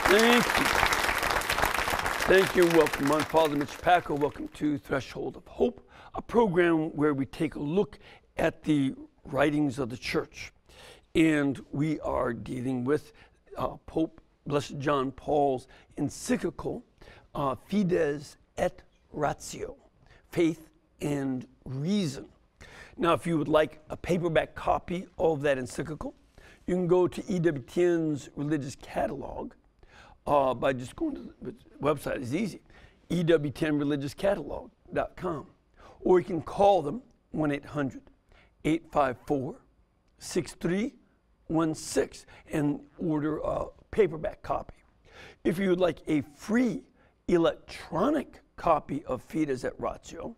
Thank you. Thank you. Welcome. I'm Father Mitch Pacwa. Welcome to Threshold of Hope, a program where we take a look at the writings of the church. And we are dealing with Pope Blessed John Paul's encyclical, Fides et Ratio, Faith and Reason. Now, if you would like a paperback copy of that encyclical, you can go to EWTN's religious catalog by just going to the website. It's easy, EWTNreligiouscatalog.com. Or you can call them 1-800-854-6316 and order a paperback copy. If you would like a free electronic copy of Fides et Ratio,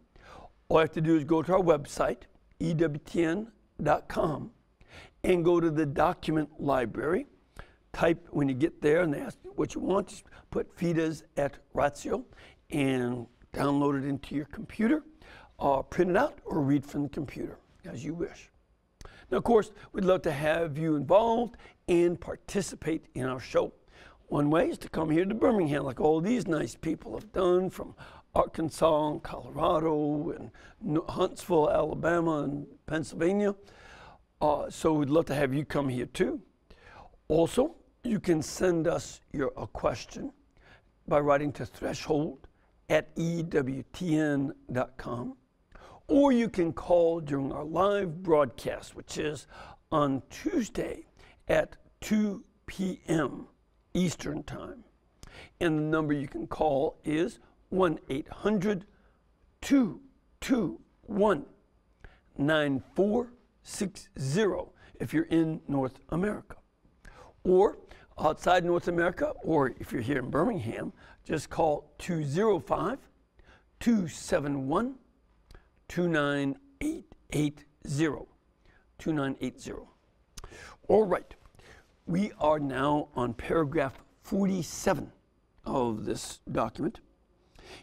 all you have to do is go to our website, EWTN.com, and go to the document library. Type when you get there and they ask you what you want, just put Fides et Ratio and download it into your computer, print it out or read from the computer as you wish. Now, of course, we'd love to have you involved and participate in our show. One way is to come here to Birmingham, like all these nice people have done from Arkansas and Colorado and Huntsville, Alabama and Pennsylvania. So we'd love to have you come here too. Also, you can send us a question by writing to threshold@EWTN.com, or you can call during our live broadcast, which is on Tuesday at 2 p.m. Eastern Time. And the number you can call is 1-800-221-9460 if you're in North America. Or outside North America, or if you're here in Birmingham, just call 205-271-2980. All right, we are now on paragraph 47 of this document.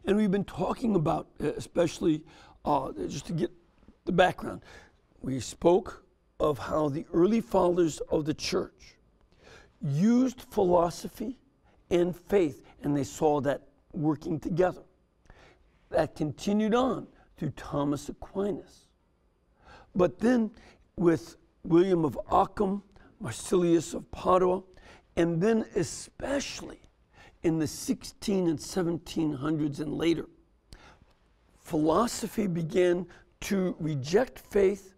And we've been talking about, especially just to get the background, we spoke of how the early fathers of the church used philosophy and faith, and they saw that working together. That continued on through Thomas Aquinas. But then with William of Ockham, Marsilius of Padua, and then especially in the 16 and 1700s and later, philosophy began to reject faith,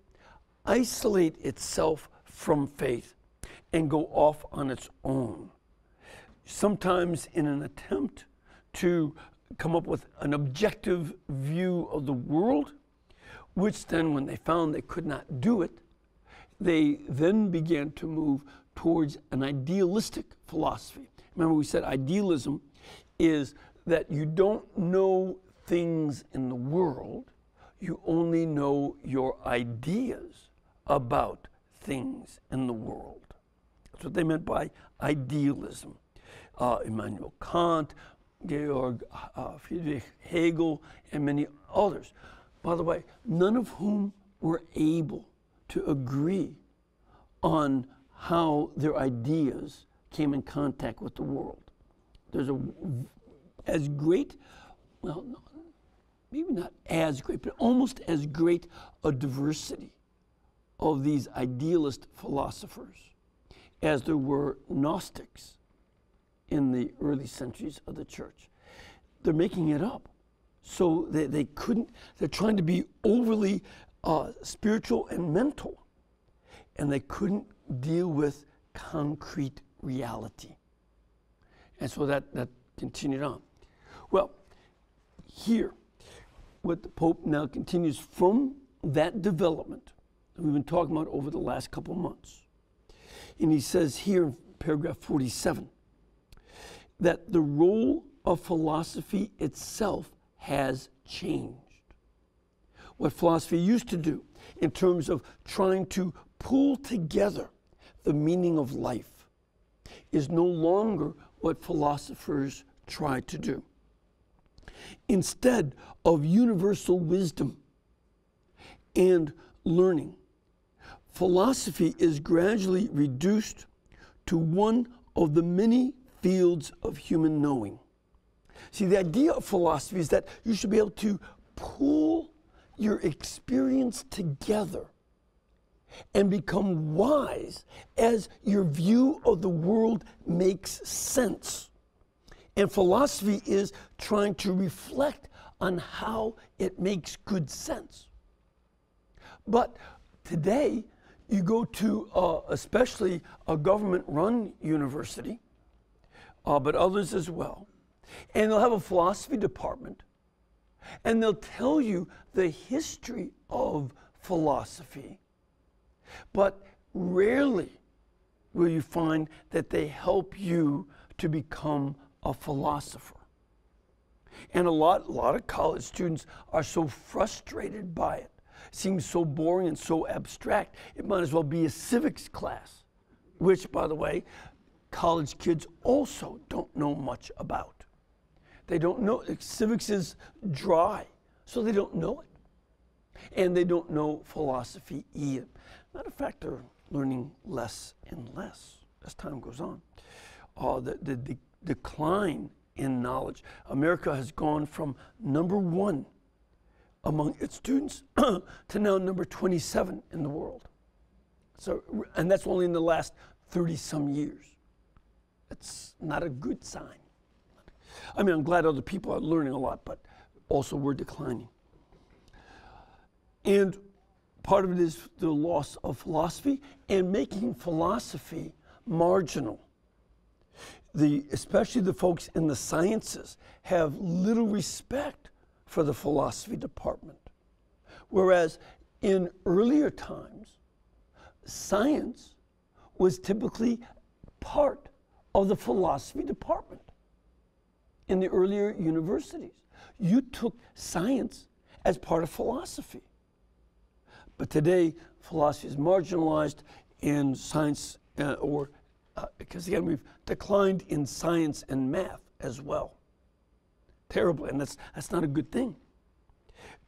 isolate itself from faith, and go off on its own, sometimes in an attempt to come up with an objective view of the world, which then, when they found they could not do it, they then began to move towards an idealistic philosophy. Remember, we said idealism is that you don't know things in the world, you only know your ideas about things in the world. That's what they meant by idealism. Immanuel Kant, Georg Friedrich Hegel, and many others. By the way, none of whom were able to agree on how their ideas came in contact with the world. There's as great, well, no, maybe not as great, but almost as great a diversity of these idealist philosophers as there were Gnostics in the early centuries of the church. They're making it up. So they couldn't, they're trying to be overly spiritual and mental, and they couldn't deal with concrete reality. And so that continued on. Well, here, what the Pope now continues from that development that we've been talking about over the last couple of months. And he says here in paragraph 47 that the role of philosophy itself has changed. What philosophy used to do in terms of trying to pull together the meaning of life is no longer what philosophers try to do. Instead of universal wisdom and learning, philosophy is gradually reduced to one of the many fields of human knowing. See, the idea of philosophy is that you should be able to pull your experience together and become wise as your view of the world makes sense. And philosophy is trying to reflect on how it makes good sense. But today, you go to especially a government-run university, but others as well, and they'll have a philosophy department, and they'll tell you the history of philosophy, but rarely will you find that they help you to become a philosopher. And a lot of college students are so frustrated by it. It seems so boring and so abstract. It might as well be a civics class, which, by the way, college kids also don't know much about. They don't know. Civics is dry, so they don't know it. And they don't know philosophy either. Matter of fact, they're learning less and less as time goes on. The decline in knowledge. America has gone from #1 among its students to now number 27 in the world. So, and that's only in the last 30-some years. That's not a good sign. I mean, I'm glad other people are learning a lot, but also we're declining. And part of it is the loss of philosophy and making philosophy marginal. Especially the folks in the sciences have little respect for the philosophy department. Whereas in earlier times, science was typically part of the philosophy department. In the earlier universities, you took science as part of philosophy. But today, philosophy is marginalized and science, because again, we've declined in science and math as well. Terrible, and that's not a good thing.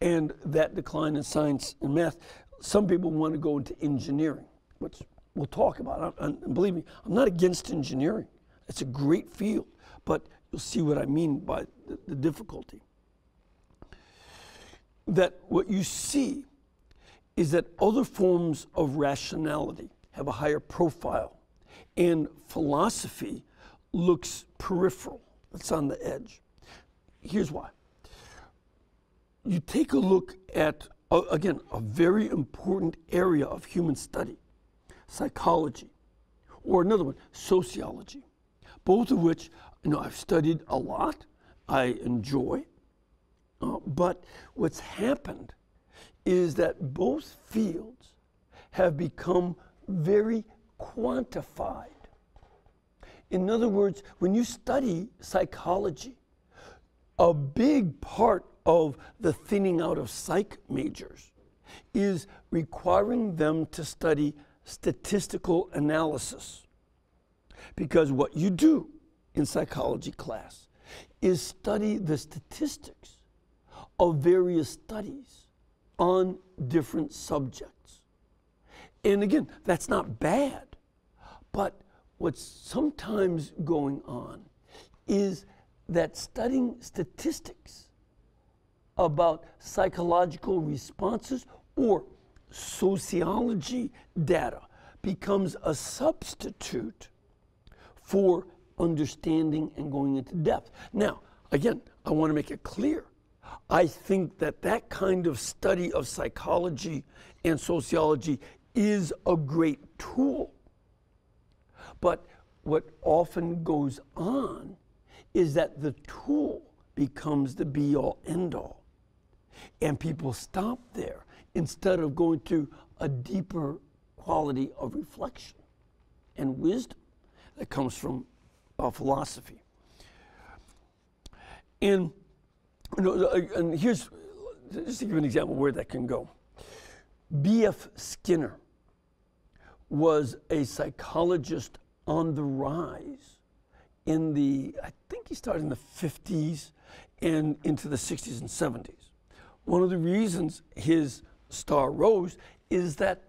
And that decline in science and math, some people want to go into engineering, which we'll talk about. And believe me, I'm not against engineering. It's a great field, but you'll see what I mean by the difficulty. That what you see is that other forms of rationality have a higher profile, and philosophy looks peripheral. It's on the edge. Here's why. You take a look at, again, a very important area of human study, psychology, or another one, sociology, both of which I've studied a lot, I enjoy, but what's happened is that both fields have become very quantified. In other words, when you study psychology, a big part of the thinning out of psych majors is requiring them to study statistical analysis. Because what you do in psychology class is study the statistics of various studies on different subjects. And again, that's not bad, but what's sometimes going on is that studying statistics about psychological responses or sociology data becomes a substitute for understanding and going into depth. Now, again, I want to make it clear. I think that that kind of study of psychology and sociology is a great tool. But what often goes on is that the tool becomes the be-all, end-all. And people stop there instead of going to a deeper quality of reflection and wisdom that comes from philosophy. And, and here's, just to give an example where that can go. B.F. Skinner was a psychologist on the rise in I think he started in the 50s and into the 60s and 70s. One of the reasons his star rose is that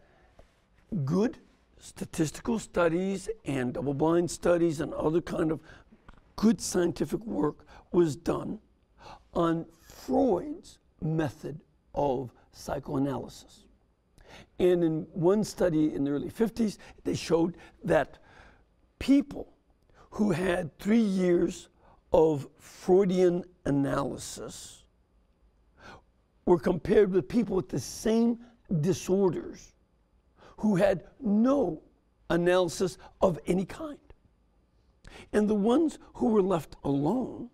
good statistical studies and double-blind studies and other kind of good scientific work was done on Freud's method of psychoanalysis. And in one study in the early 50s, they showed that people who had 3 years of Freudian analysis were compared with people with the same disorders who had no analysis of any kind. And the ones who were left alone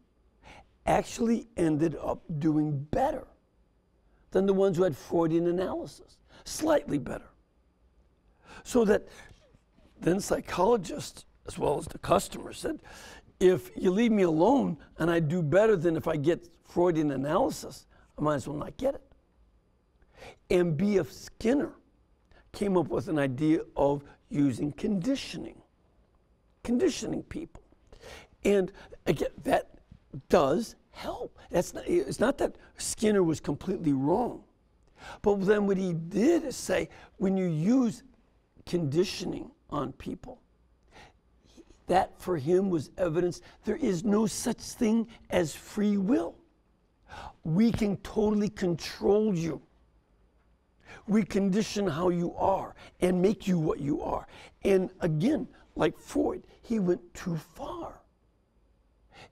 actually ended up doing better than the ones who had Freudian analysis, slightly better. So that then psychologists, as well as the customers, said, if you leave me alone and I do better than if I get Freudian analysis, I might as well not get it. And B.F. Skinner came up with an idea of using conditioning people. And again, that does help. It's not that Skinner was completely wrong. But then what he did is say, when you use conditioning on people, that for him was evidence there is no such thing as free will. We can totally control you. We condition how you are and make you what you are. And again, like Freud, he went too far.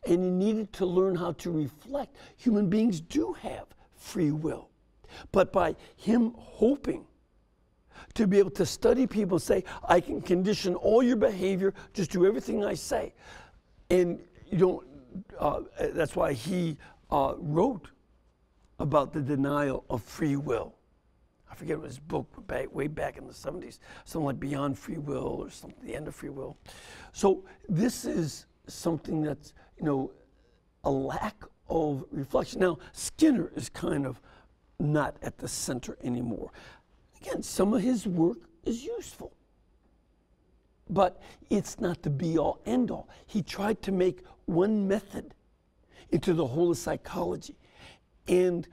And he needed to learn how to reflect. Human beings do have free will. But by him hoping to be able to study people and say, I can condition all your behavior, just do everything I say. And you don't, that's why he wrote about the denial of free will. I forget what his book, way back in the 70s, something like Beyond Free Will or something, The End of Free Will. So this is something that's, a lack of reflection. Now, Skinner is kind of not at the center anymore. Again, some of his work is useful, but it's not the be-all, end-all. He tried to make one method into the whole of psychology and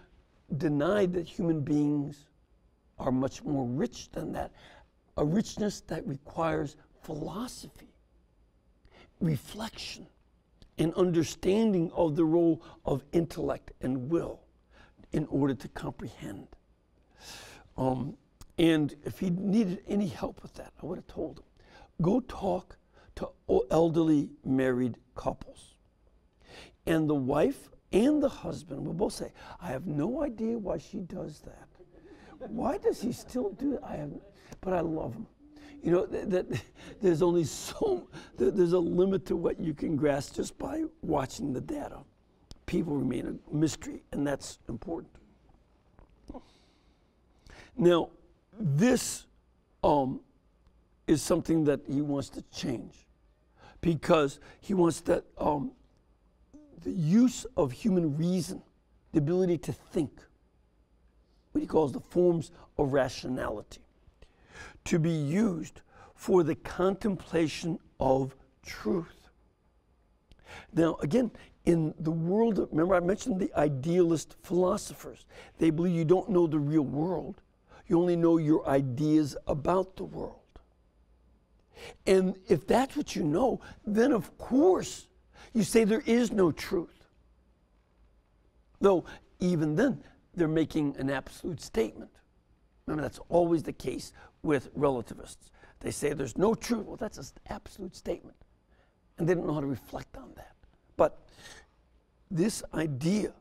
denied that human beings are much more rich than that, a richness that requires philosophy, reflection, and understanding of the role of intellect and will in order to comprehend. And if he needed any help with that, I would have told him, go talk to elderly married couples. And the wife and the husband will both say, I have no idea why she does that. Why does he still do it? But I love him. That there's only there's a limit to what you can grasp just by watching the data. People remain a mystery, and that's important. Now, this is something that he wants to change, because he wants that the use of human reason, the ability to think, what he calls the forms of rationality, to be used for the contemplation of truth. Now, again, in the world, remember I mentioned the idealist philosophers. They believe you don't know the real world. You only know your ideas about the world. And if that's what you know, then of course you say there is no truth. Though even then, they're making an absolute statement. Remember, that's always the case with relativists. They say there's no truth. Well, that's an absolute statement. And they don't know how to reflect on that. But this idea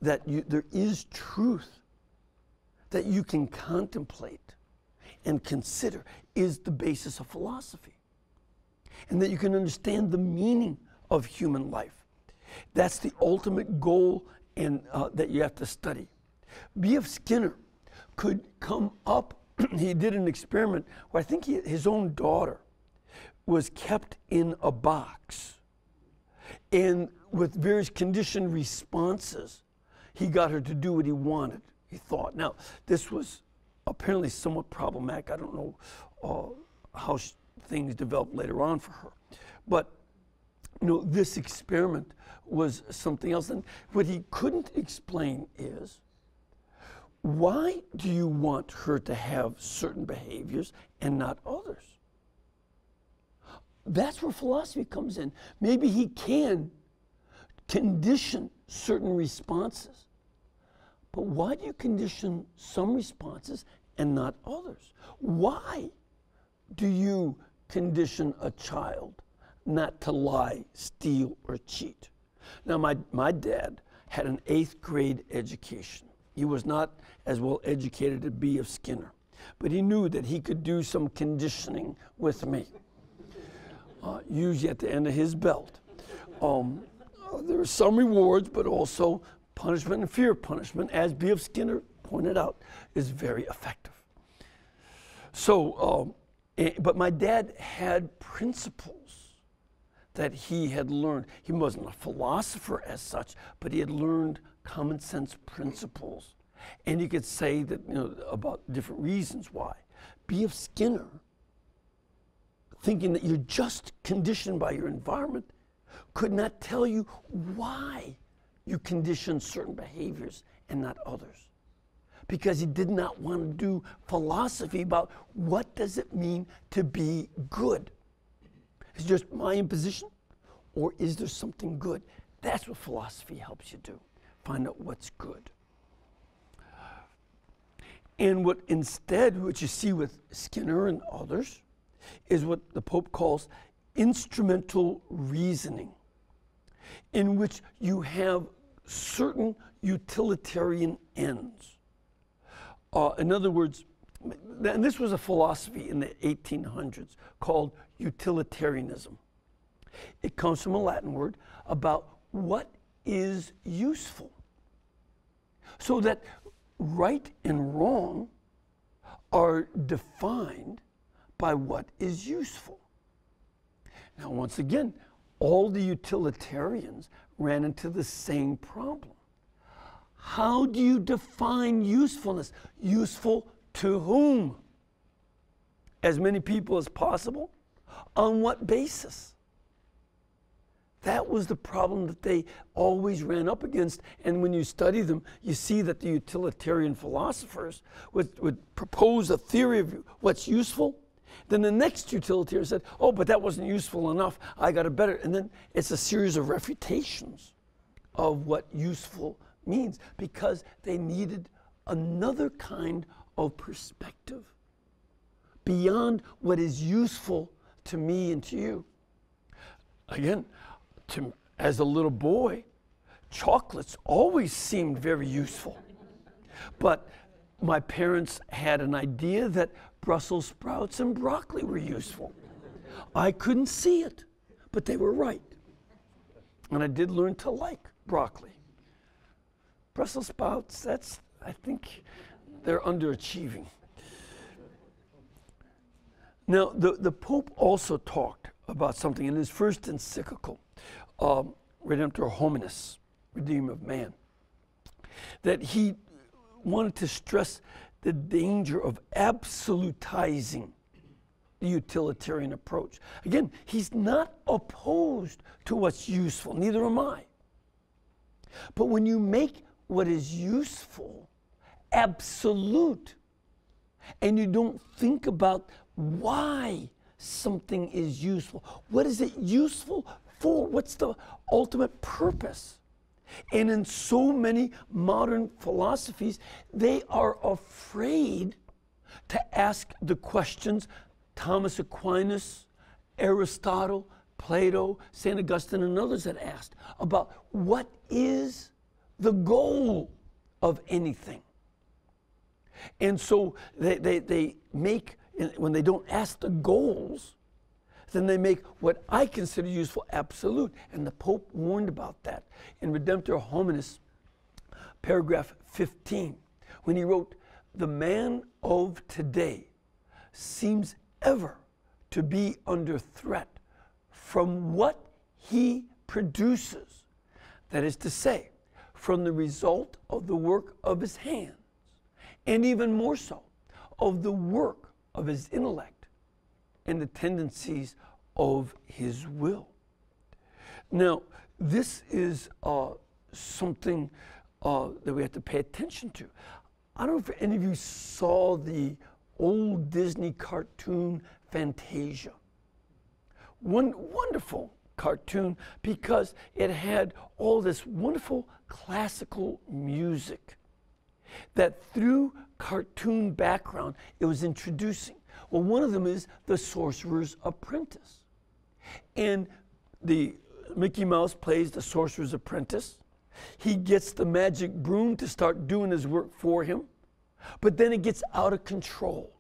that there is truth that you can contemplate and consider is the basis of philosophy. And that you can understand the meaning of human life. That's the ultimate goal that you have to study. B.F. Skinner could come up, he did an experiment where I think his own daughter was kept in a box. And with various conditioned responses, he got her to do what he wanted, he thought. Now, this was apparently somewhat problematic. I don't know how things developed later on for her. But, this experiment was something else. And what he couldn't explain is, why do you want her to have certain behaviors and not others? that's where philosophy comes in. Maybe he can condition certain responses. But why do you condition some responses and not others? Why do you condition a child not to lie, steal, or cheat? Now, my dad had an 8th grade education. He was not as well educated as B.F. Skinner, but he knew that he could do some conditioning with me, usually at the end of his belt. There were some rewards, but also punishment and fear of punishment, as B.F. Skinner pointed out, is very effective. So, but my dad had principles that he had learned. He wasn't a philosopher as such, but he had learned common sense principles. And you could say that, about different reasons why. B.F. Skinner, thinking that you're just conditioned by your environment, could not tell you why you condition certain behaviors and not others. Because he did not want to do philosophy about what does it mean to be good. Is it just my imposition, or is there something good? That's what philosophy helps you do. Find out what's good. And what you see with Skinner and others, is what the Pope calls instrumental reasoning, in which you have certain utilitarian ends. In other words, and this was a philosophy in the 1800s called utilitarianism. It comes from a Latin word about what is useful. So that right and wrong are defined by what is useful. Now, once again, all the utilitarians ran into the same problem. How do you define usefulness? Useful to whom? As many people as possible? On what basis? That was the problem that they always ran up against. And when you study them, you see that the utilitarian philosophers would propose a theory of what's useful. Then the next utilitarian said, oh, but that wasn't useful enough. I got a better. And then it's a series of refutations of what useful means, because they needed another kind of perspective beyond what is useful to me and to you. Again, as a little boy, chocolates always seemed very useful. But my parents had an idea that Brussels sprouts and broccoli were useful. I couldn't see it, but they were right. And I did learn to like broccoli. Brussels sprouts, I think they're underachieving. Now, the Pope also talked about something in his first encyclical, Redemptor Hominis, Redeemer of Man, that he wanted to stress the danger of absolutizing the utilitarian approach. Again, he's not opposed to what's useful, neither am I. But when you make what is useful absolute, and you don't think about why something is useful, what is it useful for? What's the ultimate purpose? And in so many modern philosophies, they are afraid to ask the questions Thomas Aquinas, Aristotle, Plato, St. Augustine, and others had asked about what is the goal of anything. And so they make, when they don't ask the goals, then they make what I consider useful absolute. And the Pope warned about that in Redemptor Hominis, paragraph 15, when he wrote, "The man of today seems ever to be under threat from what he produces, that is to say, from the result of the work of his hands, and even more so, of the work of his intellect and the tendencies of his will." Now, this is something that we have to pay attention to. I don't know if any of you saw the old Disney cartoon Fantasia, one wonderful cartoon because it had all this wonderful classical music that through cartoon background it was introducing. Well, one of them is The Sorcerer's Apprentice. And the Mickey Mouse plays the Sorcerer's Apprentice. He gets the magic broom to start doing his work for him, but then it gets out of control.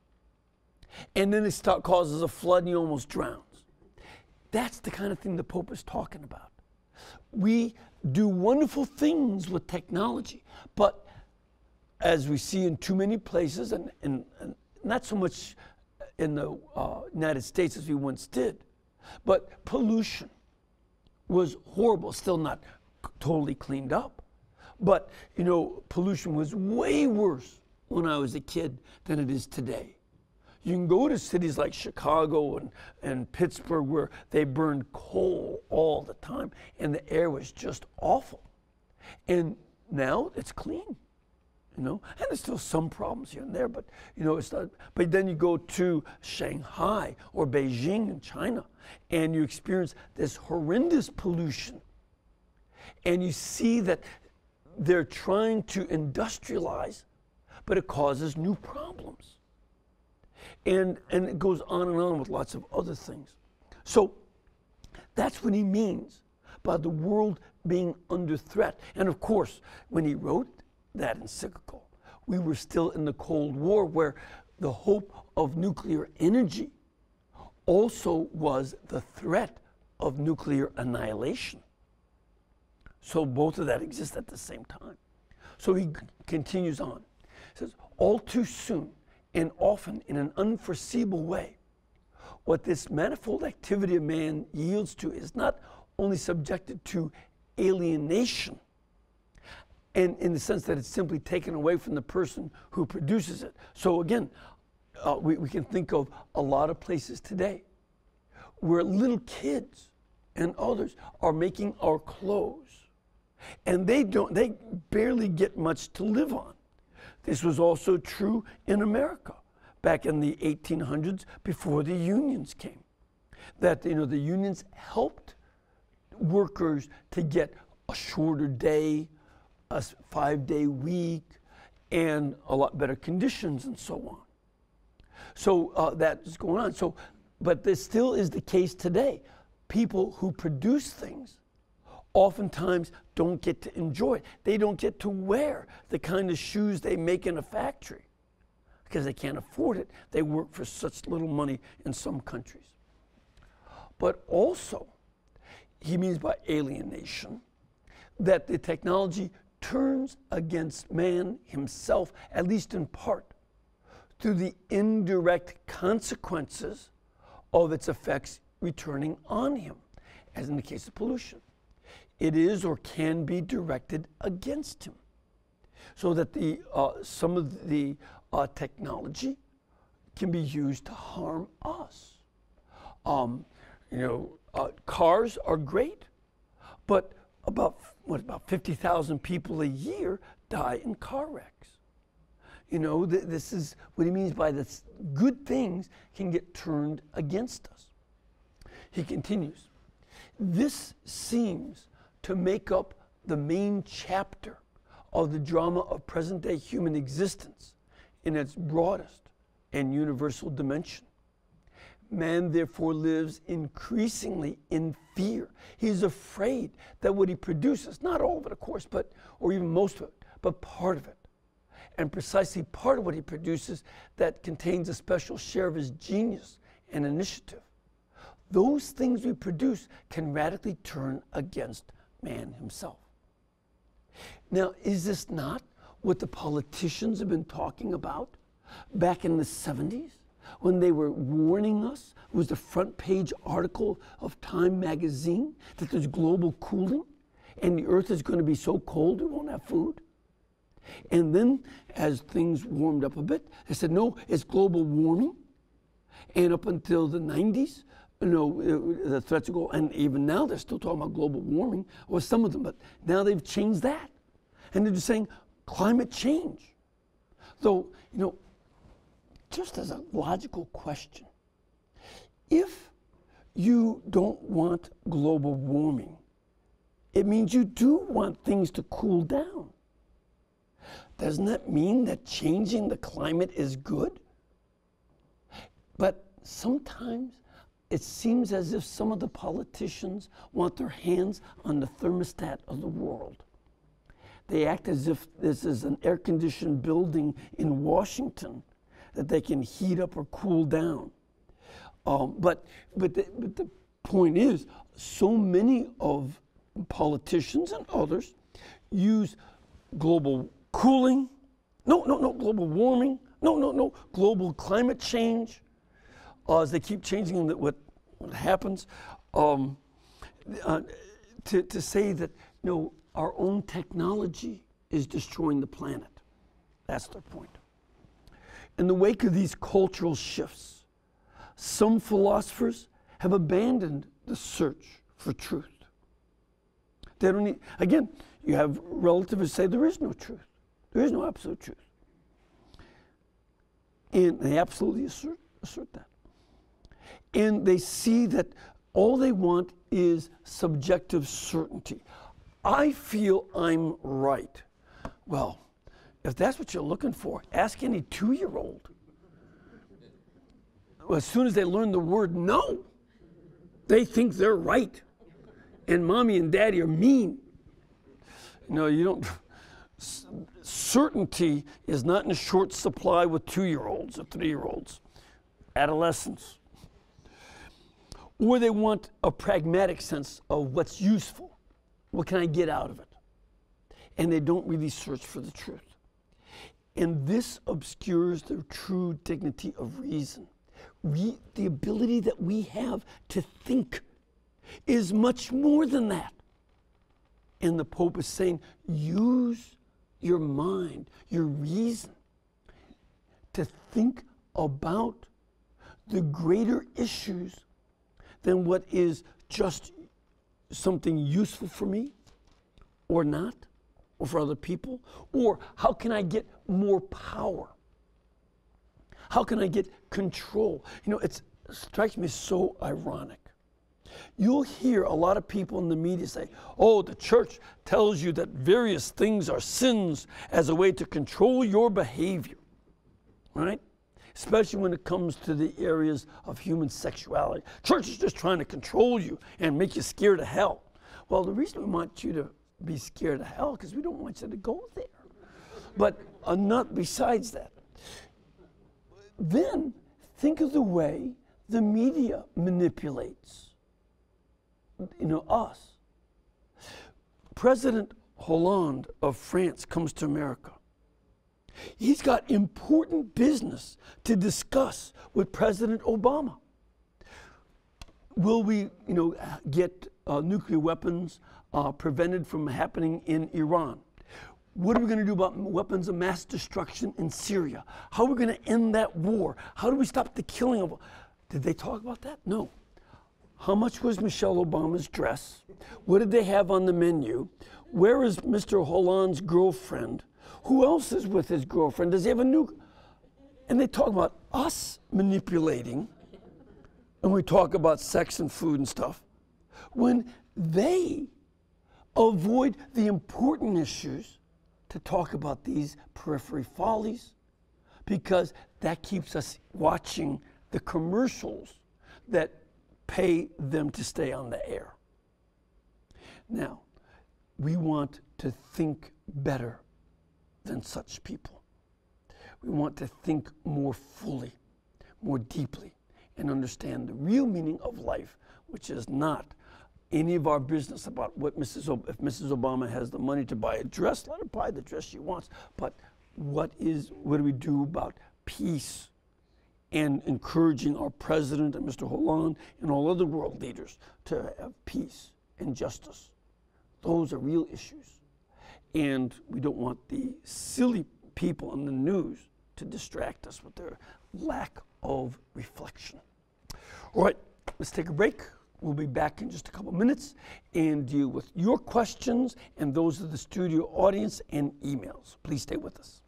And then it causes a flood and he almost drowns. That's the kind of thing the Pope is talking about. We do wonderful things with technology, but as we see in too many places, and not so much in the United States as we once did, but pollution was horrible, still not totally cleaned up. But, you know, pollution was way worse when I was a kid than it is today. You can go to cities like Chicago and Pittsburgh where they burned coal all the time and the air was just awful. And now it's clean, you know, and there's still some problems here and there, but, you know, it's not. But then you go to Shanghai or Beijing in China and you experience this horrendous pollution. And you see that they're trying to industrialize, but it causes new problems. And it goes on and on with lots of other things. So that's what he means by the world being under threat. And of course, when he wrote that encyclical, we were still in the Cold War, where the hope of nuclear energy also was the threat of nuclear annihilation. So both of that exist at the same time. So he continues on. He says, all too soon, and often in an unforeseeable way, what this manifold activity of man yields to is not only subjected to alienation, and in the sense that it's simply taken away from the person who produces it. So again, we can think of a lot of places today where little kids and others are making our clothes, and they barely get much to live on. This was also true in America back in the 1800s before the unions came. That, you know, the unions helped workers to get a shorter day, a 5-day week, and a lot better conditions and so on. So that is going on. So, but this still is the case today. People who produce things oftentimes don't get to enjoy it. They don't get to wear the kind of shoes they make in a factory because they can't afford it. They work for such little money in some countries. But also, he means by alienation that the technology turns against man himself, at least in part, through the indirect consequences of its effects returning on him, as in the case of pollution. It is or can be directed against him, so that some of the technology can be used to harm us. Cars are great, but about 50,000 people a year die in car wrecks. You know, this is what he means by this. Good things can get turned against us. He continues, this seems to make up the main chapter of the drama of present-day human existence in its broadest and universal dimension. Man therefore lives increasingly in fear. He's afraid that what he produces, not all of it of course, or even most of it, but part of it, and precisely part of what he produces that contains a special share of his genius and initiative, those things we produce can radically turn against man himself. Now, is this not what the politicians have been talking about back in the 70s when they were warning us? It was the front page article of Time magazine that there's global cooling and the earth is going to be so cold we won't have food. And then as things warmed up a bit, they said, no, it's global warming. And up until the 90s, you know, the threats go, and even now they're still talking about global warming, or some of them, but now they've changed that. And they're just saying climate change. Though, you know, just as a logical question, if you don't want global warming. It means you do want things to cool down. Doesn't that mean that changing the climate is good? But sometimes it seems as if some of the politicians want their hands on the thermostat of the world. They act as if this is an air-conditioned building in Washington that they can heat up or cool down. But the point is, so many of politicians and others use global cooling, global warming, global climate change, as they keep changing what happens, to say that our own technology is destroying the planet. That's their point. In the wake of these cultural shifts, some philosophers have abandoned the search for truth. They don't need, again, you have relativists say there is no truth. There is no absolute truth. And they absolutely assert that. And they see that all they want is subjective certainty. I feel I'm right. Well, if that's what you're looking for, ask any 2-year-old. Well, as soon as they learn the word no, they think they're right. And mommy and daddy are mean. No, you don't. Certainty is not in short supply with 2-year-olds or 3-year-olds, adolescents. Or they want a pragmatic sense of what's useful. What can I get out of it? And they don't really search for the truth. And this obscures the true dignity of reason. The ability that we have to think is much more than that. And the Pope is saying, use your mind, your reason, to think about the greater issues than what is just something useful for me or not, or for other people, or how can I get more power? How can I get control? It strikes me so ironic. You'll hear a lot of people in the media say, oh, the church tells you that various things are sins as a way to control your behavior, right? Especially when it comes to the areas of human sexuality. Church is just trying to control you and make you scared of hell. Well, the reason we want you to be scared of hell because we don't want you to go there. But not besides that. Then think of the way the media manipulates us. President Hollande of France comes to America. He's got important business to discuss with President Obama. Will we, get nuclear weapons prevented from happening in Iran? What are we going to do about weapons of mass destruction in Syria? How are we going to end that war? How do we stop the killing of... Did they talk about that? No. How much was Michelle Obama's dress? What did they have on the menu? Where is Mr. Hollande's girlfriend? Who else is with his girlfriend? Does he have a new... And they talk about us manipulating, and we talk about sex and food and stuff, when they avoid the important issues to talk about these periphery follies, because that keeps us watching the commercials that pay them to stay on the air. Now, we want to think better than such people. We want to think more fully, more deeply, and understand the real meaning of life, which is not any of our business about what if Mrs. Obama has the money to buy a dress, let her buy the dress she wants. But what do we do about peace and encouraging our president and Mr. Hollande and all other world leaders to have peace and justice? Those are real issues. And we don't want the silly people in the news to distract us with their lack of reflection. All right, let's take a break. We'll be back in just a couple minutes and deal with your questions and those of the studio audience and emails. Please stay with us.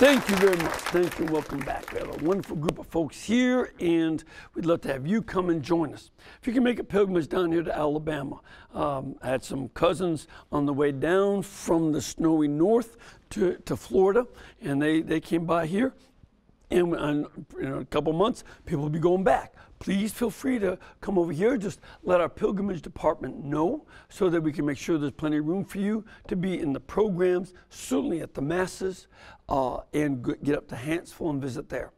Thank you very much. Thank you. Welcome back. We have a wonderful group of folks here, and we'd love to have you come and join us. If you can make a pilgrimage down here to Alabama, I had some cousins on the way down from the snowy north to Florida, and they came by here. And in a couple months, people will be going back. Please feel free to come over here. Just let our pilgrimage department know so that we can make sure there's plenty of room for you to be in the programs, certainly at the masses, and get up to Huntsville and visit there.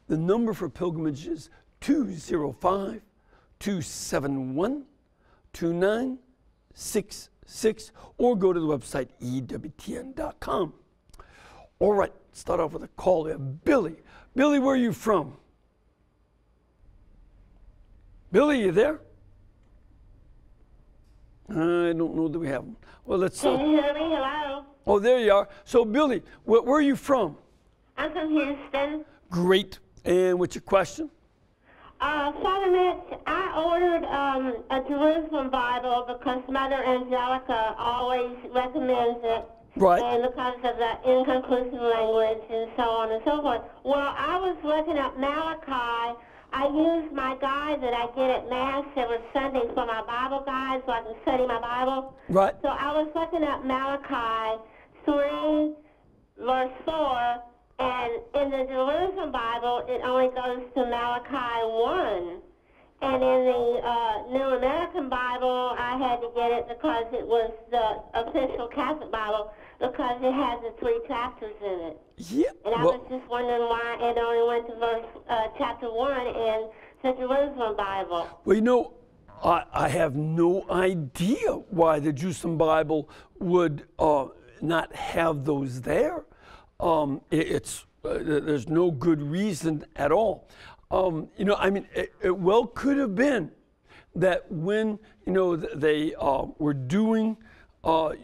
The number for pilgrimage is 205-271-2966, or go to the website EWTN.com. All right, start off with a call. We have Billy. Billy, where are you from? Billy, you there? I don't know that we have him. Well, let's. Can you hear me? Hello? Oh, there you are. So, Billy, where are you from? I'm from Houston. Great. And what's your question? Father Mitch, I ordered a Jerusalem Bible because Mother Angelica always recommends it. Right. And because of the inconclusive language and so on and so forth. Well, I was looking at Malachi. I use my guide that I get at Mass every Sunday for my Bible guide so I can study my Bible. Right. So I was looking at Malachi 3, verse 4, and in the Jerusalem Bible, it only goes to Malachi 1. And in the New American Bible, I had to get it because it was the official Catholic Bible, because it has the 3 chapters in it. Yeah. And I was just wondering why it only went to chapter 1 in the Jerusalem Bible. Well, you know, I have no idea why the Jerusalem Bible would not have those there. There's no good reason at all. You know, I mean, it well could have been that when, you know, they were doing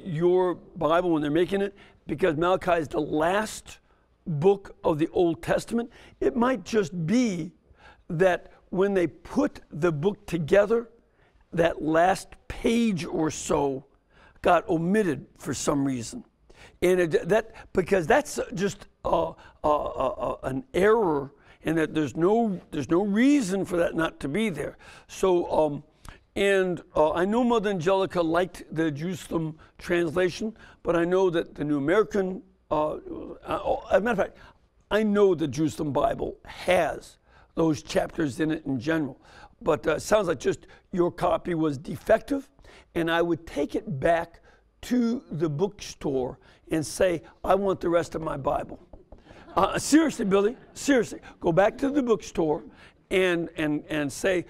your Bible, when they're making it, because Malachi is the last book of the Old Testament, it might just be that when they put the book together, that last page or so got omitted for some reason. And because that's just an error, and that there's no reason for that not to be there. So, I know Mother Angelica liked the Jerusalem translation, but I know that the New American, as a matter of fact, I know the Jerusalem Bible has those chapters in it in general. But it sounds like just your copy was defective, and I would take it back to the bookstore and say, I want the rest of my Bible. Seriously, Billy, seriously, go back to the bookstore and say,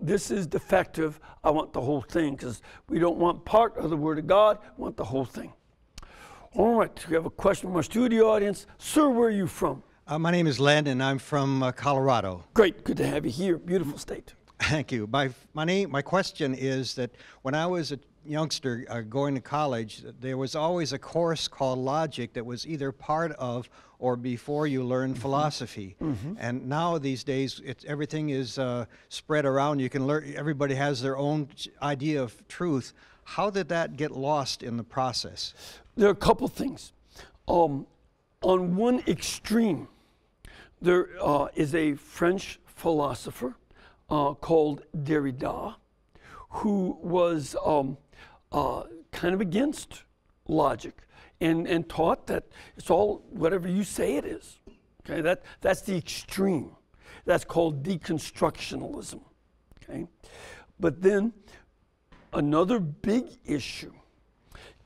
this is defective, I want the whole thing, because we don't want part of the Word of God, we want the whole thing. All right, we have a question from our studio audience. Sir, where are you from? My name is Len, and I'm from Colorado. Great, good to have you here, beautiful state. Thank you. My question is that when I was a youngster going to college, there was always a course called Logic that was either part of or before you learned philosophy. And now these days, everything is spread around. You can learn. Everybody has their own idea of truth. How did that get lost in the process? There are a couple things. On one extreme, there is a French philosopher called Derrida, who was kind of against logic and taught that it's all whatever you say it is. Okay, that's the extreme. That's called deconstructionalism. Okay, but then another big issue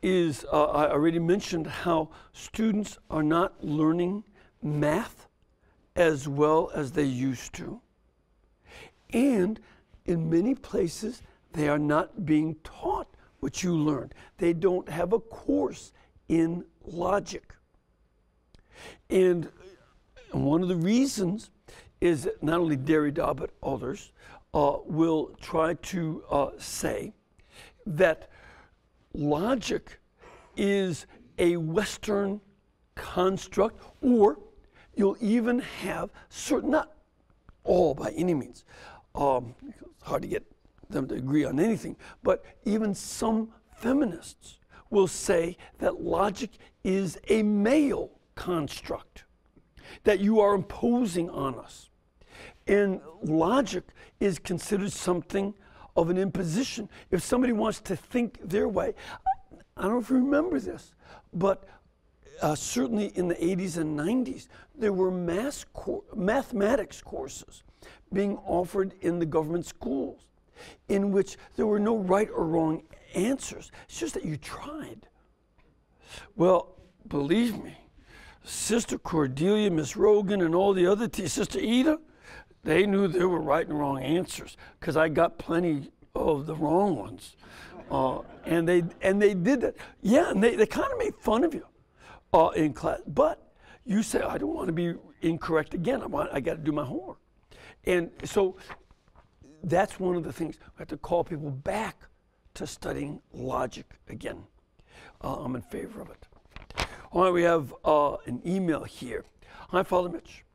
is I already mentioned how students are not learning math as well as they used to. And in many places, they are not being taught what you learned. They don't have a course in logic. And one of the reasons is that not only Derrida, but others will try to say that logic is a Western construct, or you'll even have certain, not all by any means, it's hard to get them to agree on anything, but even some feminists will say that logic is a male construct that you are imposing on us. And logic is considered something of an imposition. If somebody wants to think their way, I don't know if you remember this, but certainly in the 80s and 90s, there were mathematics courses being offered in the government schools in which there were no right or wrong answers. It's just that you tried. Well, believe me, Sister Cordelia, Miss Rogan, and all the other Sister Ida, they knew there were right and wrong answers because I got plenty of the wrong ones. And they did that. Yeah, and they kind of made fun of you in class. But you say, I don't want to be incorrect again. I got to do my homework. And so that's one of the things. We have to call people back to studying logic again. I'm in favor of it. All right, we have an email here. Hi, Father Mitch.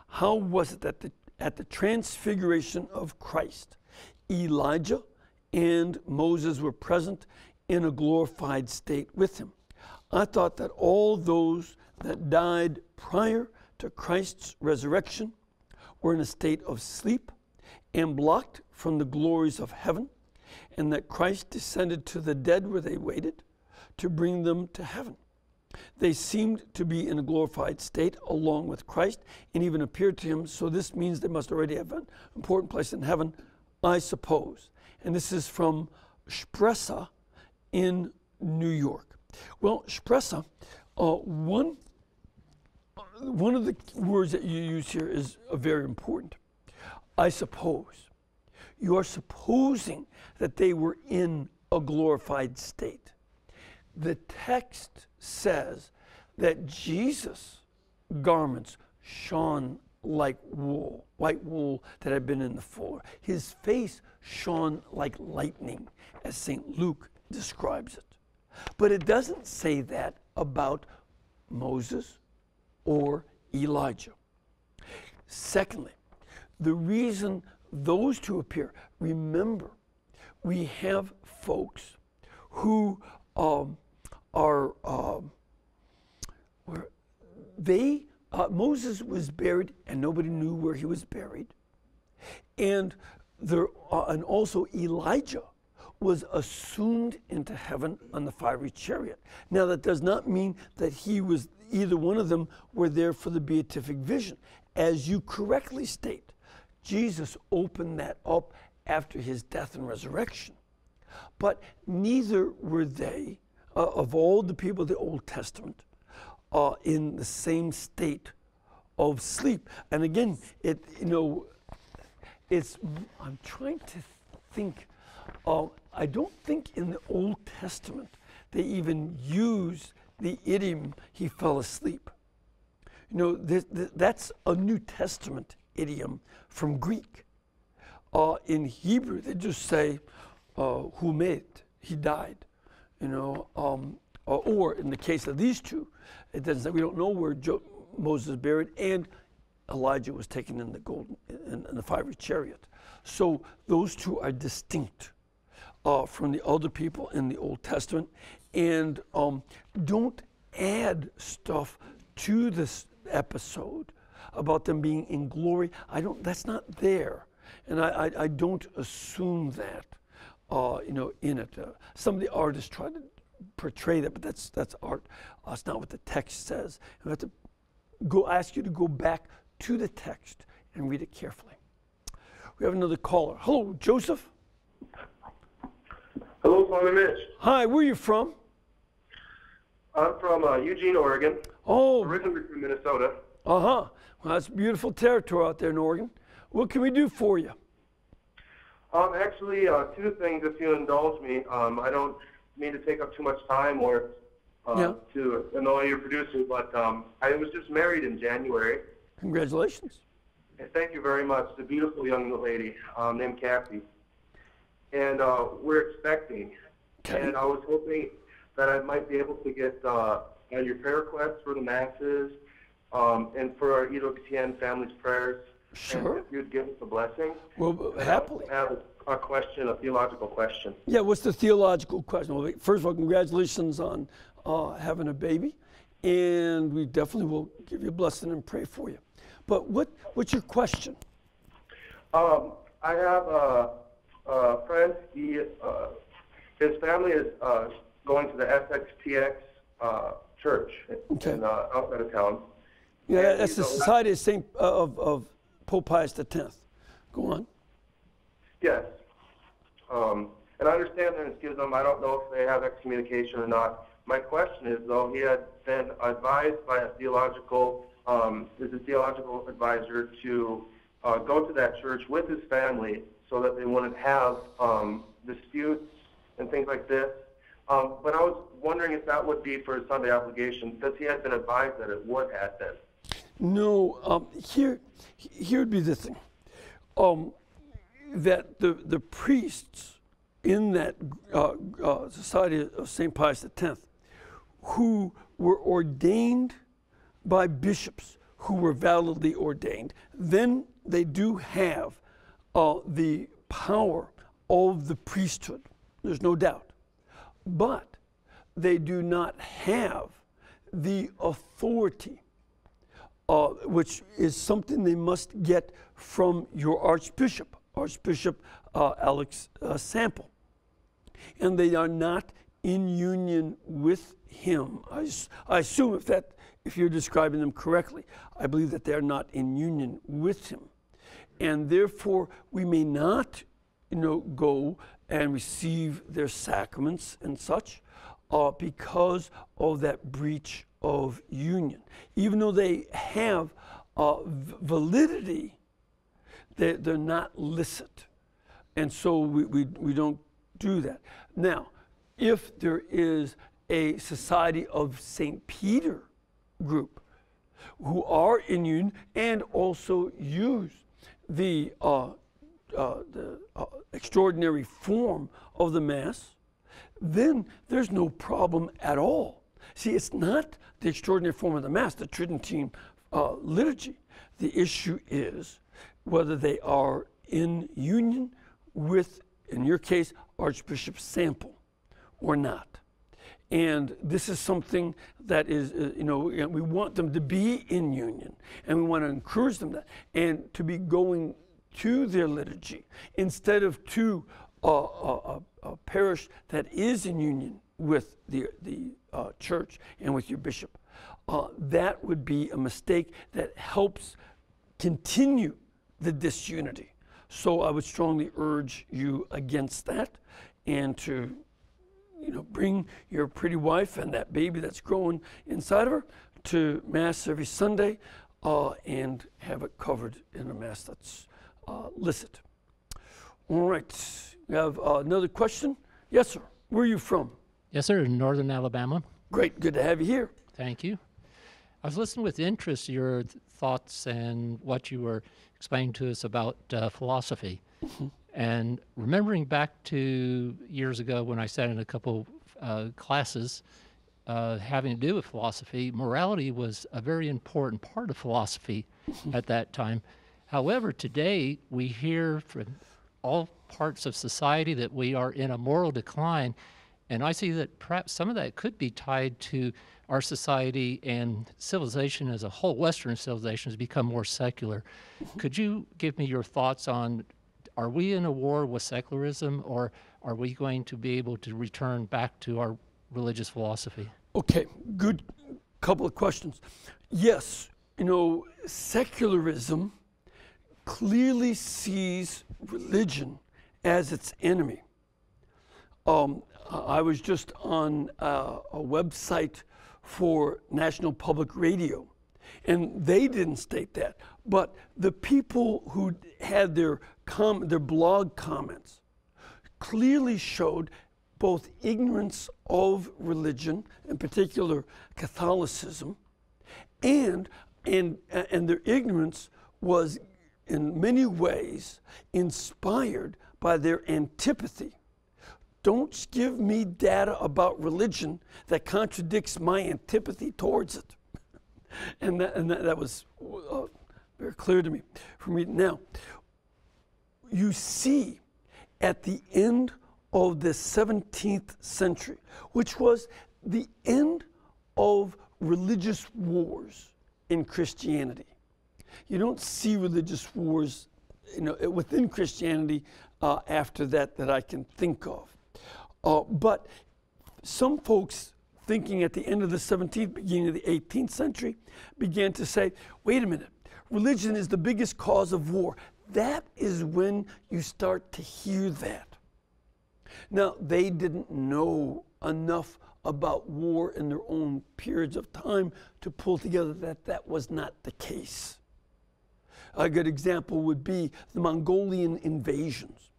How was it that at the transfiguration of Christ, Elijah and Moses were present in a glorified state with him? I thought that all those that died prior to Christ's resurrection were in a state of sleep and blocked from the glories of heaven, and that Christ descended to the dead where they waited to bring them to heaven. They seemed to be in a glorified state along with Christ and even appeared to him, so this means they must already have an important place in heaven, I suppose. And this is from Spressa in New York. Well, Spressa, one of the words that you use here is very important. I suppose. You are supposing that they were in a glorified state. The text says that Jesus' garments shone like wool, white wool that had been in the floor. His face shone like lightning, as St. Luke describes it. But it doesn't say that about Moses or Elijah. Secondly, the reason those two appear, remember, we have folks who Moses was buried and nobody knew where he was buried. And also Elijah was assumed into heaven on the fiery chariot. Now that does not mean that either one of them were there for the beatific vision. As you correctly state, Jesus opened that up after his death and resurrection. But neither were they, of all the people of the Old Testament, in the same state of sleep. And again, I'm trying to think, I don't think in the Old Testament they even use the idiom, he fell asleep. That's a New Testament idiom from Greek. In Hebrew, they just say, who made, he died. Or in the case of these two, it doesn't say, we don't know where Moses is buried, and Elijah was taken in the fiery chariot. So those two are distinct from the other people in the Old Testament, and don't add stuff to this episode about them being in glory. That's not there, and I don't assume that in it. Some of the artists try to portray that, but that's art. It's not what the text says. I have to ask you to go back to the text and read it carefully. We have another caller. Hello, Joseph. Hello, Father Mitch. Hi, where are you from? I'm from Eugene, Oregon. Oh. Originally from Minnesota. Uh-huh. Well, that's beautiful territory out there in Oregon. What can we do for you? Actually, two things, if you indulge me. I don't mean to take up too much time or to annoy your producer, but I was just married in January. Congratulations. And thank you very much. It's a beautiful young lady named Kathy. And we're expecting. Okay. And I was hoping that I might be able to get your prayer requests for the masses and for our EWTN family's prayers. Sure. And if you'd give us a blessing. Well, happily. I have a question, a theological question. Yeah, what's the theological question? Well, first of all, congratulations on having a baby. and we definitely will give you a blessing and pray for you. But what's your question? I have a friend. His family is going to the SXTX church outside of town. Yeah, And that's the Society of Pope Pius X. Go on. Yes. And I understand their schism. I don't know if they have excommunication or not. My question is, though, he had been advised by a theological advisor to go to that church with his family so that they wouldn't have disputes and things like this. But I was wondering if that would be for a Sunday obligation, because he had been advised that it would have been. No, here would be the thing, that the priests in that Society of St. Pius X, who were ordained by bishops who were validly ordained, then they do have the power of the priesthood. There's no doubt. But they do not have the authority, which is something they must get from your Archbishop Alex Sample. And they are not in union with him. I assume if you're describing them correctly, I believe that they are not in union with him. And therefore, we may not, go and receive their sacraments and such because of that breach of union. Even though they have validity, they're not licit. And so we don't do that. Now, if there is a Society of St. Peter group who are in union and also use the extraordinary form of the Mass, then there's no problem at all. See, it's not the extraordinary form of the Mass, the Tridentine liturgy. The issue is whether they are in union with, in your case, Archbishop Sample or not. And this is something that is, we want them to be in union, and we want to encourage them and to be going to their liturgy instead of to a parish that is in union with the church and with your bishop. That would be a mistake that helps continue the disunity. So I would strongly urge you against that, and to bring your pretty wife and that baby that's growing inside of her to Mass every Sunday and have it covered in a Mass that's licit. All right, we have another question. Yes, sir. Where are you from? Yes, sir, in northern Alabama. Great, good to have you here. Thank you. I was listening with interest to your thoughts and what you were explaining to us about philosophy. Mm-hmm. And remembering back to years ago when I sat in a couple classes having to do with philosophy, morality was a very important part of philosophy at that time. However, today we hear from all parts of society that we are in a moral decline, and I see that perhaps some of that could be tied to our society and civilization as a whole. Western civilization has become more secular. Could you give me your thoughts on, are we in a war with secularism, or are we going to be able to return back to our religious philosophy? Okay, good couple of questions. Yes, secularism clearly sees religion as its enemy. I was just on a website for National Public Radio, and they didn't state that, but the people who had their blog comments clearly showed both ignorance of religion, in particular Catholicism, and their ignorance was in many ways inspired by their antipathy. Don't give me data about religion that contradicts my antipathy towards it. And that was very clear to me from reading. Now, you see at the end of the 17th century, which was the end of religious wars in Christianity. You don't see religious wars, within Christianity after that I can think of. But some folks thinking at the end of the 17th, beginning of the 18th century, began to say, wait a minute, religion is the biggest cause of war. That is when you start to hear that. Now, they didn't know enough about war in their own periods of time to pull together that that was not the case. A good example would be the Mongolian invasions.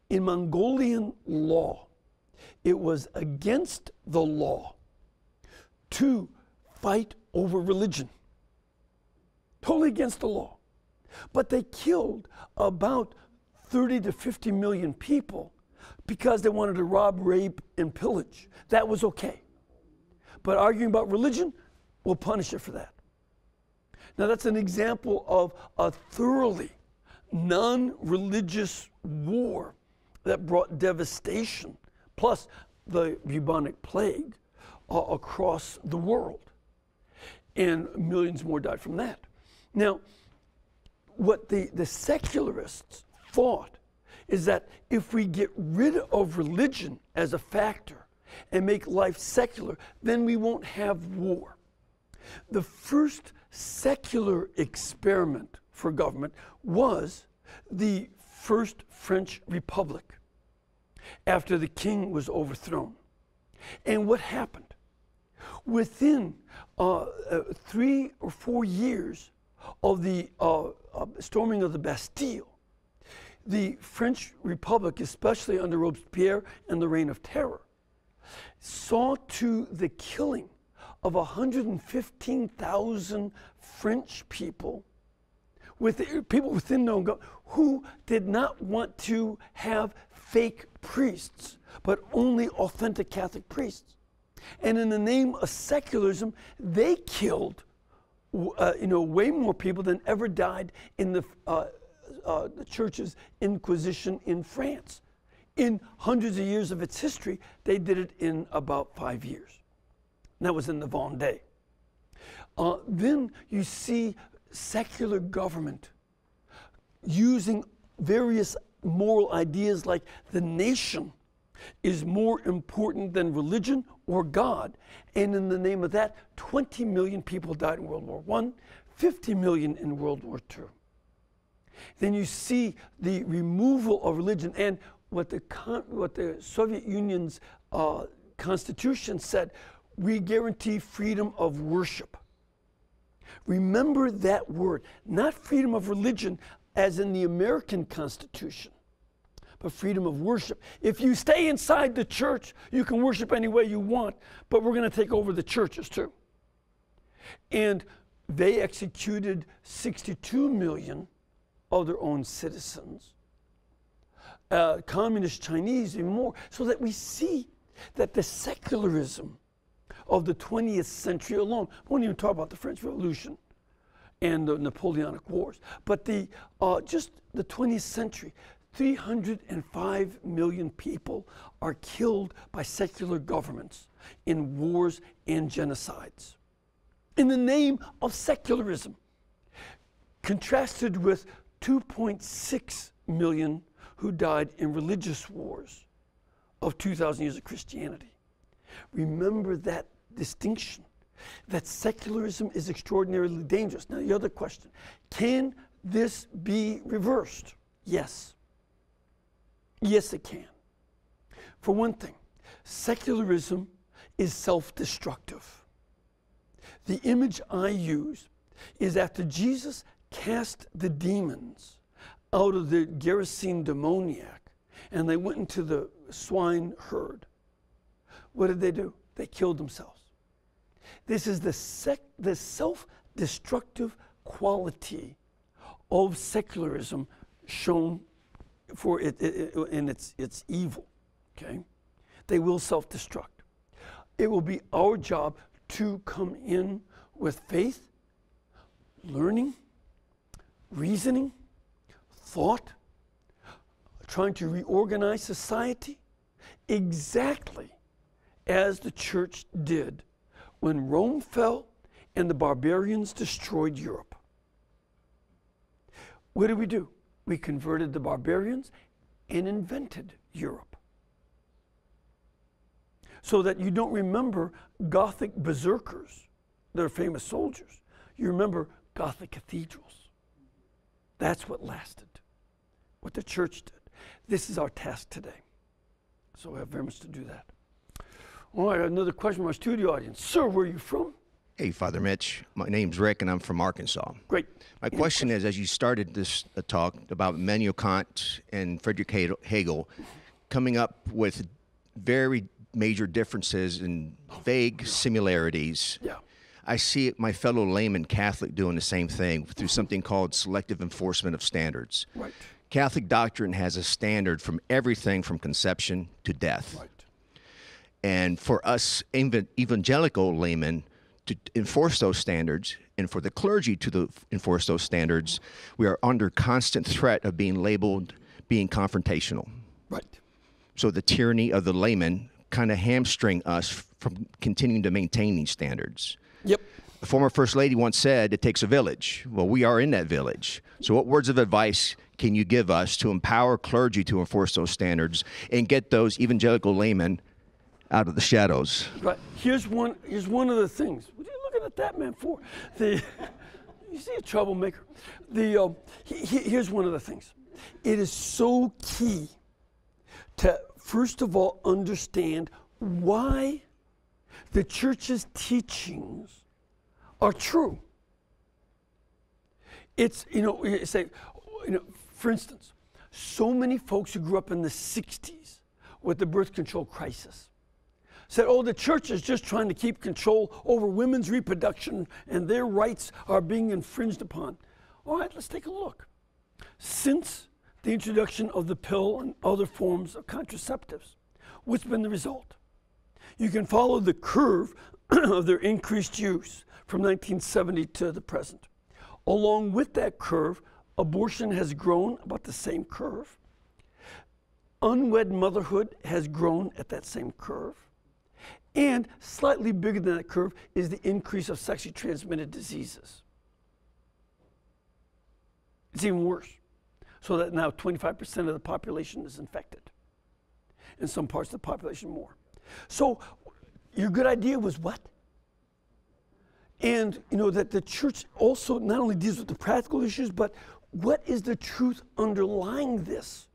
In Mongolian law, it was against the law to fight over religion. Totally against the law. But they killed about 30 to 50 million people because they wanted to rob, rape, and pillage. That was okay. But arguing about religion, we'll punish you for that. Now that's an example of a thoroughly non-religious war that brought devastation, plus the bubonic plague across the world. And millions more died from that. Now, what the secularists thought is that if we get rid of religion as a factor and make life secular, then we won't have war. The first secular experiment for government was the First French Republic after the king was overthrown. And what happened? Within 3 or 4 years of the storming of the Bastille, the French Republic, especially under Robespierre and the Reign of Terror, saw to the killing of 115,000 French people, people within known government, who did not want to have fake priests, but only authentic Catholic priests. And in the name of secularism, they killed way more people than ever died in the church's Inquisition in France. In hundreds of years of its history, they did it in about 5 years. And that was in the Vendée. Then you see secular government using various moral ideas like the nation is more important than religion or God. And in the name of that, 20 million people died in World War I, 50 million in World War II. Then you see the removal of religion, and what the Soviet Union's constitution said, we guarantee freedom of worship. Remember that word, not freedom of religion as in the American Constitution, but freedom of worship. If you stay inside the church, you can worship any way you want, but we're going to take over the churches too. And they executed 62 million of their own citizens. Communist Chinese, even more, so that we see that the secularism of the 20th century alone, we won't even talk about the French Revolution and the Napoleonic Wars, but just the 20th century, 305 million people are killed by secular governments in wars and genocides in the name of secularism, contrasted with 2.6 million who died in religious wars of 2,000 years of Christianity. Remember that distinction, that secularism is extraordinarily dangerous. Now, the other question, can this be reversed? Yes. Yes, it can. For one thing, secularism is self-destructive. The image I use is after Jesus cast the demons out of the Gerasene demoniac and they went into the swine herd. What did they do? They killed themselves. This is the self-destructive quality of secularism shown for it in its evil. Okay? They will self-destruct. It will be our job to come in with faith, learning, reasoning, thought, trying to reorganize society exactly as the church did when Rome fell and the barbarians destroyed Europe. What did we do? We converted the barbarians and invented Europe. So that you don't remember Gothic berserkers, they're famous soldiers. You remember Gothic cathedrals. That's what lasted, what the church did. This is our task today. So we have very much to do that. All right, another question from our studio audience. Sir, where are you from? Hey, Father Mitch. My name's Rick, and I'm from Arkansas. Great. My question is, as you started this talk about Immanuel Kant and Friedrich Hegel coming up with very major differences and vague similarities, Yeah. I see my fellow layman Catholic doing the same thing through something called selective enforcement of standards. Right. Catholic doctrine has a standard from everything from conception to death. Right. And for us evangelical laymen to enforce those standards, and for the clergy to enforce those standards, we are under constant threat of being labeled being confrontational. Right. So the tyranny of the layman kind of hamstring us from continuing to maintain these standards. Yep. The former First Lady once said, it takes a village. Well, we are in that village. So what words of advice can you give us to empower clergy to enforce those standards and get those evangelical laymen out of the shadows? Right. Here's one of the things. What are you looking at that man for? You see a troublemaker. Here's one of the things. It is so key to, first of all, understand why the church's teachings are true. It's, for instance, so many folks who grew up in the 60s with the birth control crisis said, oh, the church is just trying to keep control over women's reproduction and their rights are being infringed upon. All right, let's take a look. Since the introduction of the pill and other forms of contraceptives, what's been the result? You can follow the curve of their increased use from 1970 to the present. Along with that curve, abortion has grown about the same curve. Unwed motherhood has grown at that same curve. And slightly bigger than that curve is the increase of sexually transmitted diseases. It's even worse. So that now 25% of the population is infected. In some parts of the population more. So your good idea was what? And that the church also not only deals with the practical issues, but what is the truth underlying this?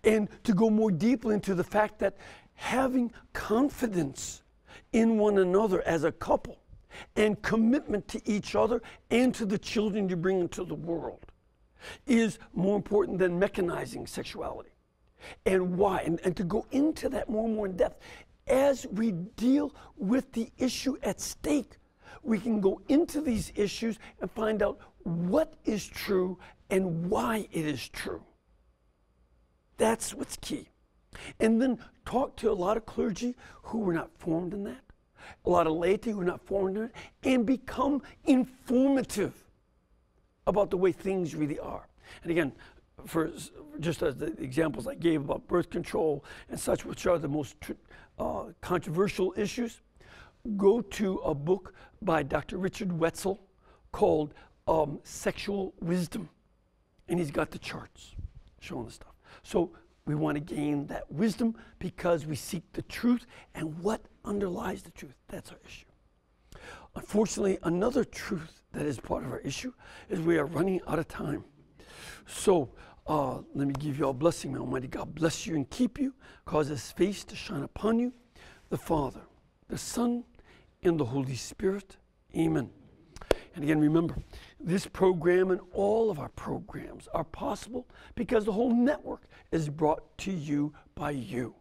And to go more deeply into the fact that having confidence in one another as a couple and commitment to each other and to the children you bring into the world is more important than mechanizing sexuality. And why? And to go into that more and more in depth. As we deal with the issue at stake, we can go into these issues and find out what is true and why it is true. That's what's key. And then talk to a lot of clergy who were not formed in that, a lot of laity who were not formed in it, and become informative about the way things really are. And again, for just as the examples I gave about birth control and such, which are the most controversial issues, go to a book by Dr. Richard Wetzel called Sexual Wisdom. And he's got the charts showing the stuff. So we want to gain that wisdom because we seek the truth and what underlies the truth. That's our issue. Unfortunately, another truth that is part of our issue is we are running out of time. So let me give you all a blessing. May Almighty God bless you and keep you, cause His face to shine upon you, the Father, the Son, and the Holy Spirit. Amen. And again, remember, this program and all of our programs are possible because the whole network is brought to you by you.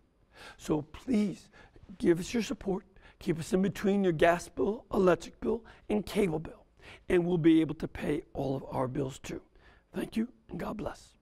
So please give us your support. Keep us in between your gas bill, electric bill, and cable bill. And we'll be able to pay all of our bills too. Thank you, and God bless.